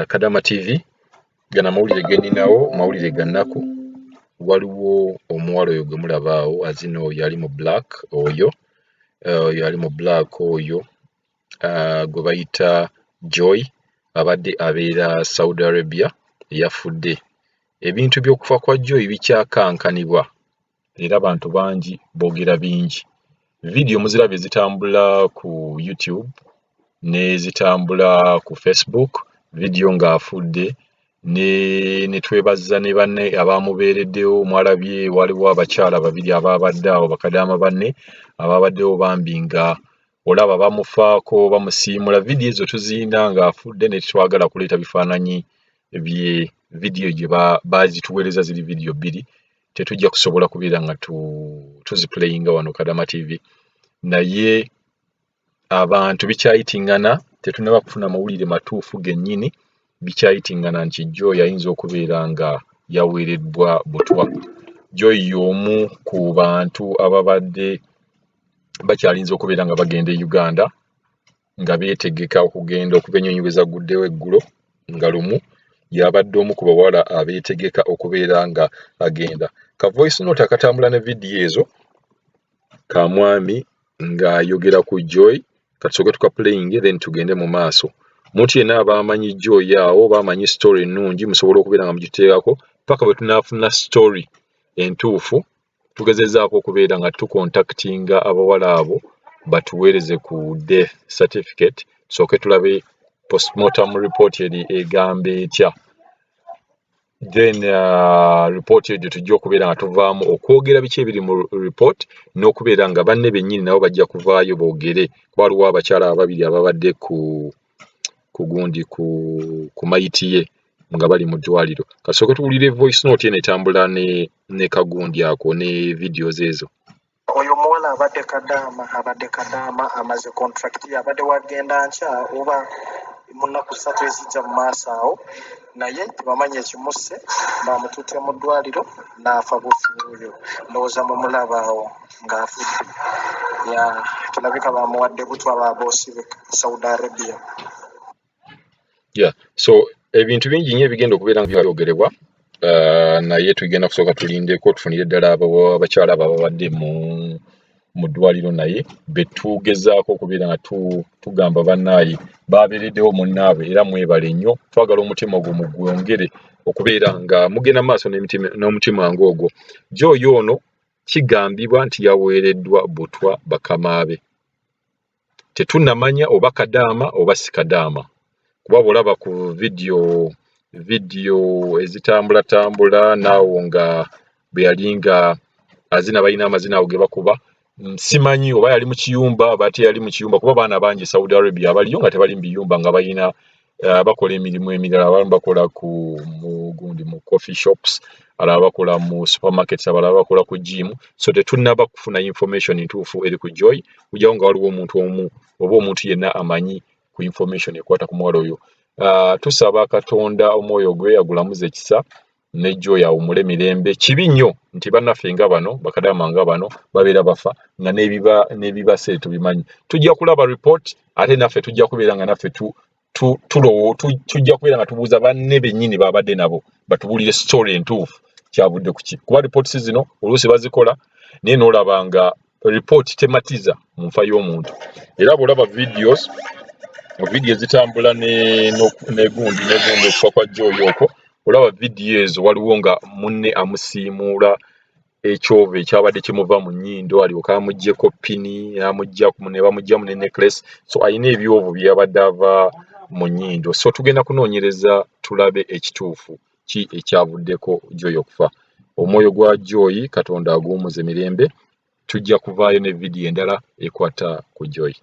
Kadama TV gana mawulire geninawo mawulire gannaku waliwo omuwala oyo gwe mulabaawo azina oyo ali mu black oyo yali mu black oyo gwe bayita Joy abadde abeera Saudi Arabia yafudde. Ebintu by'okufa kwa Joy bikyakankanibwa era abantu bangi boogera bingi. Video muzirabye zitambula ku YouTube ne zitambula ku Facebook video ng'afudde ne twebaza ne banne abamubeereddewo. Mwalabye waliwo abakyala babiri abaabadde awo bakadaama banne abaabaddewo bambi nga olaba bamufaako bamusiimula. Video ezo tuziyina ng'afudde ne tetwagala kuleeta bifaananyi bye. Video gye baazituweereza ziri video bbiri, tetujja kusobola kubeera nga tuziplayinga wano Kadama TV, naye abantu bikyayitingana, tetunnaba kufuna mawulire matuufu gennyini. Bikyayitingana nti Joy ayinza okubeera nga yaweereddwa butwa. Joy y'omu ku bantu ababadde bakyalinza okubeera nga bagenda e Uganda nga beetegeka okugenda okuva ennyonyi guddewo eggulo nga lumu yabadde omu ku bawala abeetegeka okubeera nga agenda. Ka voice note akatambula ne video ezo ka mwami ng'ayogera ku Joy, katusooke tukaplayinge then tugende mu maaso. Omuntu yenna abamanyi Joy awo bamanyi story ennungi musobola okubeera nga mugiteekako paka bwe tunaafuna story entuufu. Tugezezzaako okubeera nga tukontaktinga abawala abo batuweereze ku death certificate, tusooke tulabe postmortem report eri egamba etya. Then report eyo tujja okubeera nga tuvaamu okwogera biki ebiri mu report n'okubeera nga banne bennyini nabo bajja kuvaayo boogere. Kuba waliwo abakyala ababiri ababadde ku mayiti ye nga bali mu ddwaliro. Kasooke tuwulire voice note eno etambula ne kagundi ako ne videos ezo. Oyo omuwala abadde Kadaama amaze contract abadde wagenda nkya oba mu nnaku 3 ezijja mu maaso awo, naye tebamanyi ekimusse, baamutuute mu ddwaliro n'afa bufiiyo. Ndowooza mu mulaba awo ng'afudde. Tulabika baamuwadde butwa ba boosi be Saudi Arabia. So ebintu bingi nnyo ebigenda okubeera nga byogerebwa, naye tugenda kusooka tulindeko tufunire ddala abakyala abo ababadde mu ddwaliro naye betugezaako okubeera nga tugamba bannaaye baabeereddewo munnaabwe era mwebale nnyo. Twagala omutima ogwo mugwongere okubeera nga mugenda maaso n'omutima ng'ogwo. Joy ono kigambibwa nti yaweereddwa butwa bakamaabe. Tetunnamanya oba Kadaama oba si Kadaama, kuba bw'olaba ku video ezitambulatambula naawo nga bwe yali nga azina balina amazina ago ge bakuba. Simanyi oba yali mu kiyumba oba teyali mu kiyumba, kuba baana bangi Saudi Arabia abaliyo nga tebali mu biyumba nga balina bakola emirimu emirala. Abamu bakola mu coffee shops, abalala bakola mu supermarkets, abalala bakola ku gym. So tetunnaba kufuna information ntuufu eri ku Joy. Kujjawo nga waliwo omuntu omu oba omuntu yenna amanyi ku information ekwata ku muwala oyo. Tusaba Katonda omwoyo gwe agulamuze ekisa ne Joy awummule mirembe. Kibi nnyo nti bannaffe nga bano bakadaama nga bano babeera bafa nga n'ebibase tubimanyi. Tujja kulaba report ate naffe tujja kubeera nga naffe tujja kubeera nga tubuuza banne bennyini babadde nabo batubuulire story entuufu kyavudde ku ki. Kuba reports zino oluusi bazikola naye n'olaba nga report tematiza mu nfa y'omuntu. Era bw'olaba video ezitambula negundi okufa kwa Joy okwo, olaba video ezo waliwo nga munne amusiimuula ekyovu ekyabadde kimuva mu nnyindo, alyoka amuggyeko pini ne bamuggyamu ne necklace. So alina ebyovu byabadde ava mu nnyindo. So tugenda kunoonyereza tulabe ekituufu ki ekyavuddeko Joy okufa. Omwoyo gwa Joy Katonda aguwummuze mirembe. Tujja kuvaayo ne video endala ekwata ku Joy.